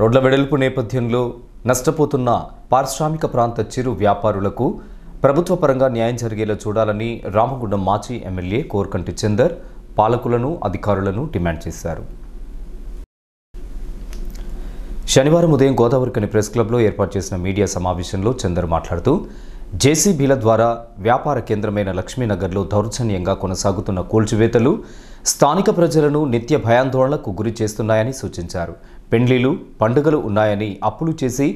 రోడ్ల వెడల్పు నేపథ్యంలో నష్టపోతున్న పారిశ్రామిక ప్రాంత చిరు వ్యాపారులకు ప్రభుత్వ పరంగా న్యాయం జరిగేలా చూడాలని రామగుండం మాజీ ఎమ్మెల్యే కోర్కంటి చందర్ పాలకులను అధికారులను డిమాండ్ చేశారు. శనివారం ఉదయం గోదావరికని ప్రెస్ క్లబ్లో ఏర్పాటు చేసిన మీడియా సమావేశంలో చందర్ మాట్లాడుతూ జేసీబీల ద్వారా వ్యాపార కేంద్రమైన లక్ష్మీనగర్లో దౌర్జన్యంగా కొనసాగుతున్న కూల్చివేతలు స్థానిక ప్రజలను నిత్య భయాందోళనకు గురి చేస్తున్నాయని సూచించారు. పెండ్లిలు పండుగలు ఉన్నాయని అప్పులు చేసి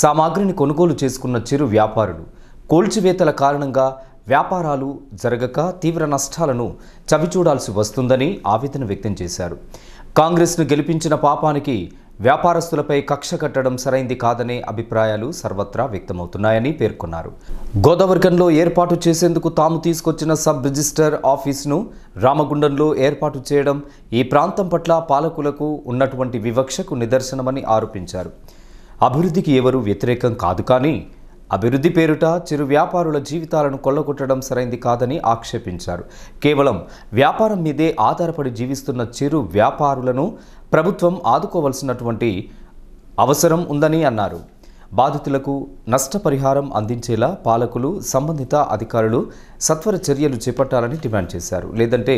సామాగ్రిని కొనుగోలు చేసుకున్న చిరు వ్యాపారులు కూల్చివేతల కారణంగా వ్యాపారాలు జరగక తీవ్ర నష్టాలను చవిచూడాల్సి వస్తుందని ఆవేదన వ్యక్తం చేశారు. కాంగ్రెస్ను గెలిపించిన పాపానికి వ్యాపారస్తులపై కక్ష కట్టడం సరైంది కాదనే అభిప్రాయాలు సర్వత్రా వ్యక్తమవుతున్నాయని పేర్కొన్నారు. గోదావరికంలో ఏర్పాటు చేసేందుకు తాము తీసుకొచ్చిన సబ్ రిజిస్టర్ ఆఫీసును రామగుండంలో ఏర్పాటు చేయడం ఈ ప్రాంతం పట్ల పాలకులకు ఉన్నటువంటి వివక్షకు నిదర్శనమని ఆరోపించారు. అభివృద్ధికి ఎవరూ వ్యతిరేకం కాదు, కానీ అభివృద్ధి పేరుట చిరు వ్యాపారుల జీవితాలను కొల్లగొట్టడం సరైంది కాదని ఆక్షేపించారు. కేవలం వ్యాపారం మీదే ఆధారపడి జీవిస్తున్న చిరు వ్యాపారులను ప్రభుత్వం ఆదుకోవాల్సినటువంటి అవసరం ఉందని అన్నారు. బాధితులకు నష్టపరిహారం అందించేలా పాలకులు సంబంధిత అధికారులు సత్వర చర్యలు చేపట్టాలని డిమాండ్ చేశారు. లేదంటే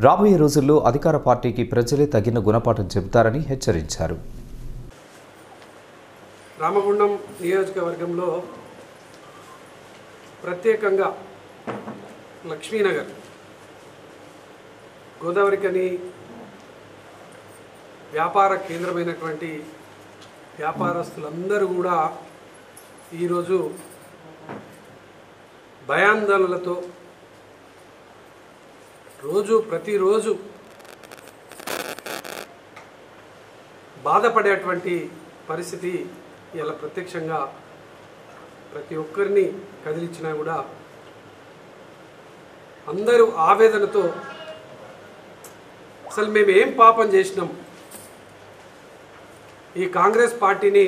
రాబోయే రోజుల్లో అధికార పార్టీకి ప్రజలే తగిన గుణపాఠం చెబుతారని హెచ్చరించారు. రామగుండం నియోజకవర్గంలో ప్రత్యేకంగా లక్ష్మీనగర్ గోదావరికని వ్యాపార కేంద్రమైనటువంటి వ్యాపారస్తులందరూ కూడా ఈరోజు భయాందోళనలతో ప్రతిరోజు బాధపడేటువంటి పరిస్థితి ఇలా ప్రత్యక్షంగా ప్రతి ఒక్కరిని కదిలించినా కూడా అందరూ ఆవేదనతో అసలు మేము ఏం పాపం చేసినాం, ఈ కాంగ్రెస్ పార్టీని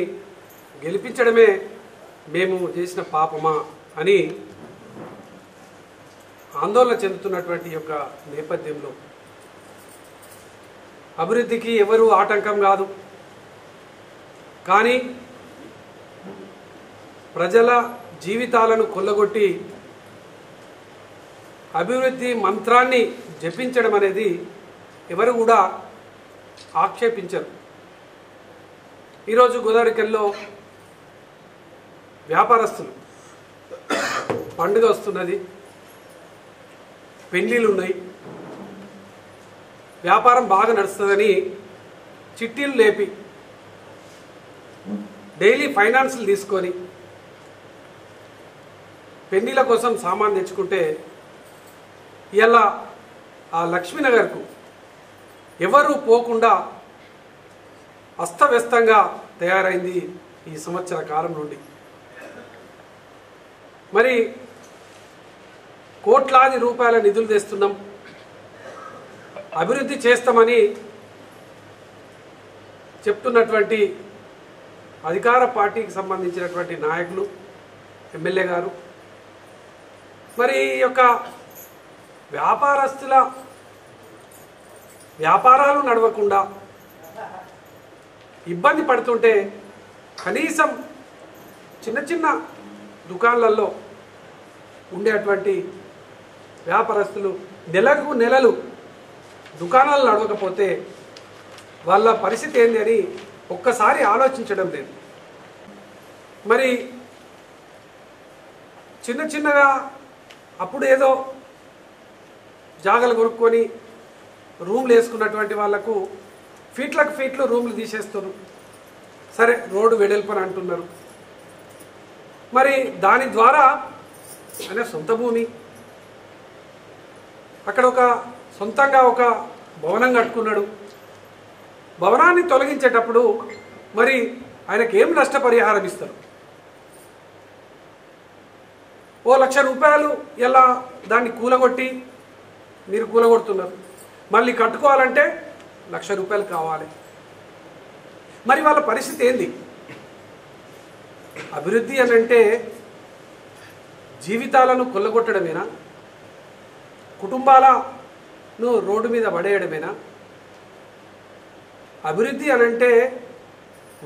గెలిపించడమే మేము చేసిన పాపమా అని ఆందోళన చెందుతున్నటువంటి యొక్క నేపథ్యంలో అభివృద్ధికి ఎవరు ఆటంకం కాదు, కానీ ప్రజల జీవితాలను కొల్లగొట్టి అభివృద్ధి మంత్రాన్ని జపించడం అనేది ఎవరు కూడా ఆక్షేపించరు. ఈరోజు గోదావరికల్లో వ్యాపారస్తులు పండుగ వస్తున్నది, పెళ్లిళ్ళు ఉన్నాయి, వ్యాపారం బాగా నడుస్తుందని చిట్టీలు లేపి డైలీ ఫైనాన్స్లు తీసుకొని పెళ్లిల కోసం సామాన్ తెచ్చుకుంటే ఇలా ఆ లక్ష్మీనగర్కు ఎవరు పోకుండా అస్తవ్యస్తంగా తయారైంది ఈ సంవత్సర కాలం నుండి. మరి కోట్లాది రూపాయల నిధులు తెస్తున్నాం, అభివృద్ధి చేస్తామని చెప్తున్నటువంటి అధికార పార్టీకి సంబంధించినటువంటి నాయకులు, ఎమ్మెల్యే గారు మరి ఈ యొక్క వ్యాపారస్తుల వ్యాపారాలు నడవకుండా ఇబ్బంది పడుతుంటే కనీసం చిన్న చిన్న దుకాణాలలో ఉండేటువంటి వ్యాపారస్తులు నెలలు దుకాణాలు నడవకపోతే వాళ్ళ పరిస్థితి ఏంది అని ఒక్కసారి ఆలోచించడం లేదు. మరి చిన్నగా అప్పుడు ఏదో జాగలు కొనుక్కొని రూమ్లు వేసుకున్నటువంటి వాళ్లకు ఫీట్లు రూమ్లు తీసేస్తారు. సరే, రోడ్డు వెడల్పని అంటున్నారు. మరి దాని ద్వారా అనే సొంత భూమి అక్కడ సొంతంగా ఒక భవనం కట్టుకున్నాడు. భవనాన్ని తొలగించేటప్పుడు మరి ఆయనకి ఏం నష్టపరిహారం ఇస్తారు? ₹1,00,000 ఇలా దాన్ని కూలగొట్టి మీరు కూలగొడుతున్నారు. మళ్ళీ కట్టుకోవాలంటే ₹1,00,000 కావాలి. మరి వాళ్ళ పరిస్థితి ఏంది? అభివృద్ధి అని అంటే జీవితాలను కొల్లగొట్టడమేనా? కుటుంబాలను రోడ్డు మీద పడేయడమేనా? అభివృద్ధి అని అంటే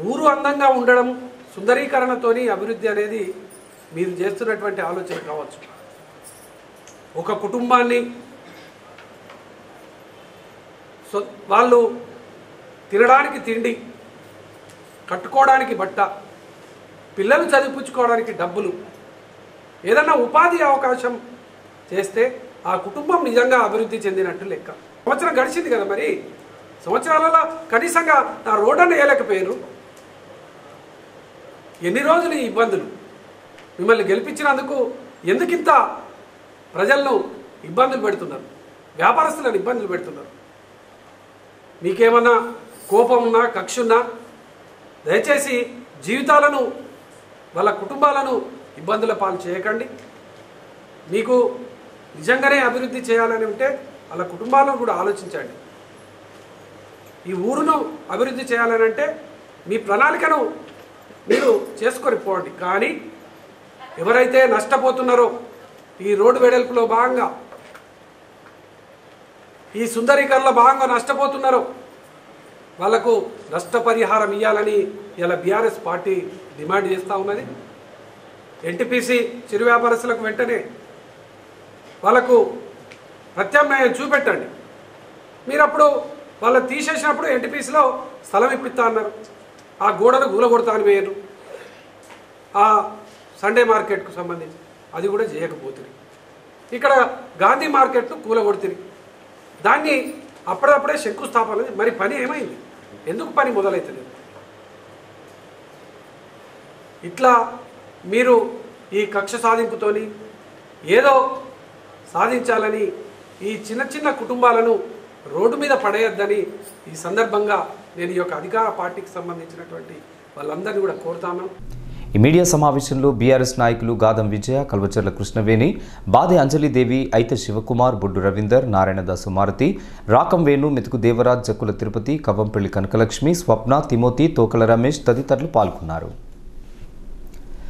ఊరు అందంగా ఉండడం, సుందరీకరణతోని అభివృద్ధి అనేది మీరు చేస్తున్నటువంటి ఆలోచన కావచ్చు. ఒక కుటుంబాన్ని వాళ్ళు తినడానికి తిండి, కట్టుకోవడానికి బట్ట, పిల్లలు చదివించుకోవడానికి డబ్బులు, ఏదన్నా ఉపాధి అవకాశం చేస్తే ఆ కుటుంబం నిజంగా అభివృద్ధి చెందినట్టు లెక్క. సంవత్సరం గడిచింది కదా, మరి సంవత్సరాలలో కనీసంగా నా రోడ్డును వేయలేకపోయారు. ఎన్ని రోజులు ఈ ఇబ్బందులు? మిమ్మల్ని గెలిపించినందుకు ఎందుకింత ప్రజలను ఇబ్బందులు పెడుతున్నారు, వ్యాపారస్తులను ఇబ్బందులు పెడుతున్నారు? మీకేమన్నా కోపం ఉన్నా, కక్ష ఉన్నా దయచేసి జీవితాలను, వాళ్ళ కుటుంబాలను ఇబ్బందుల పాలు చేయకండి. మీకు నిజంగానే అభివృద్ధి చేయాలని ఉంటే వాళ్ళ కుటుంబాలను కూడా ఆలోచించండి. ఈ ఊరును అభివృద్ధి చేయాలని అంటే మీ ప్రణాళికను మీరు చేసుకొని పోండి. కానీ ఎవరైతే నష్టపోతున్నారో, ఈ రోడ్డు వెడల్పులో భాగంగా, ఈ సుందరీకరణలో భాగంగా నష్టపోతున్నారో వాళ్లకు నష్టపరిహారం ఇవ్వాలని ఇలా బీఆర్ఎస్ పార్టీ డిమాండ్ చేస్తూ ఉన్నది. ఎన్టీపీసీ చిరు వ్యాపారస్తులకు వెంటనే వాళ్ళకు ప్రత్యామ్నాయం చూపెట్టండి. మీరు అప్పుడు వాళ్ళు తీసేసినప్పుడు ఎన్టీపీసీలో స్థలం ఇప్పిస్తా అన్నారు, ఆ గోడను గూలగొడతా అని వేయరు. ఆ సండే మార్కెట్కు సంబంధించి అది కూడా చేయకపోతుంది. ఇక్కడ గాంధీ మార్కెట్ను కూలగొడుతుంది. దాన్ని అప్పుడప్పుడే శంకుస్థాపన. మరి పని ఏమైంది? ఎందుకు పని మొదలవుతుంది? ఇట్లా మీరు ఈ కక్ష సాధింపుతోని ఏదో సాధించాలని ఈ చిన్న చిన్న కుటుంబాలను రోడ్డు మీద పడేయద్దని ఈ సందర్భంగా నేను ఈ యొక్క అధికార పార్టీకి సంబంధించినటువంటి వాళ్ళందరినీ కూడా కోరుతాను. ఈ మీడియా సమావేశంలో బీఆర్ఎస్ నాయకులు గాదం విజయ, కల్వచర్ల కృష్ణవేణి, బాదే అంజలిదేవి, అయితే శివకుమార్, బొడ్డు రవీందర్, నారాయణదాసు మారుతి, రాకం వేణు, మెతుకు దేవరాజ్, జక్కుల తిరుపతి, కవ్వంపల్లి కనకలక్ష్మి, స్వప్న, తిమోతి, తోకల రమేష్ తదితరులు పాల్గొన్నారు.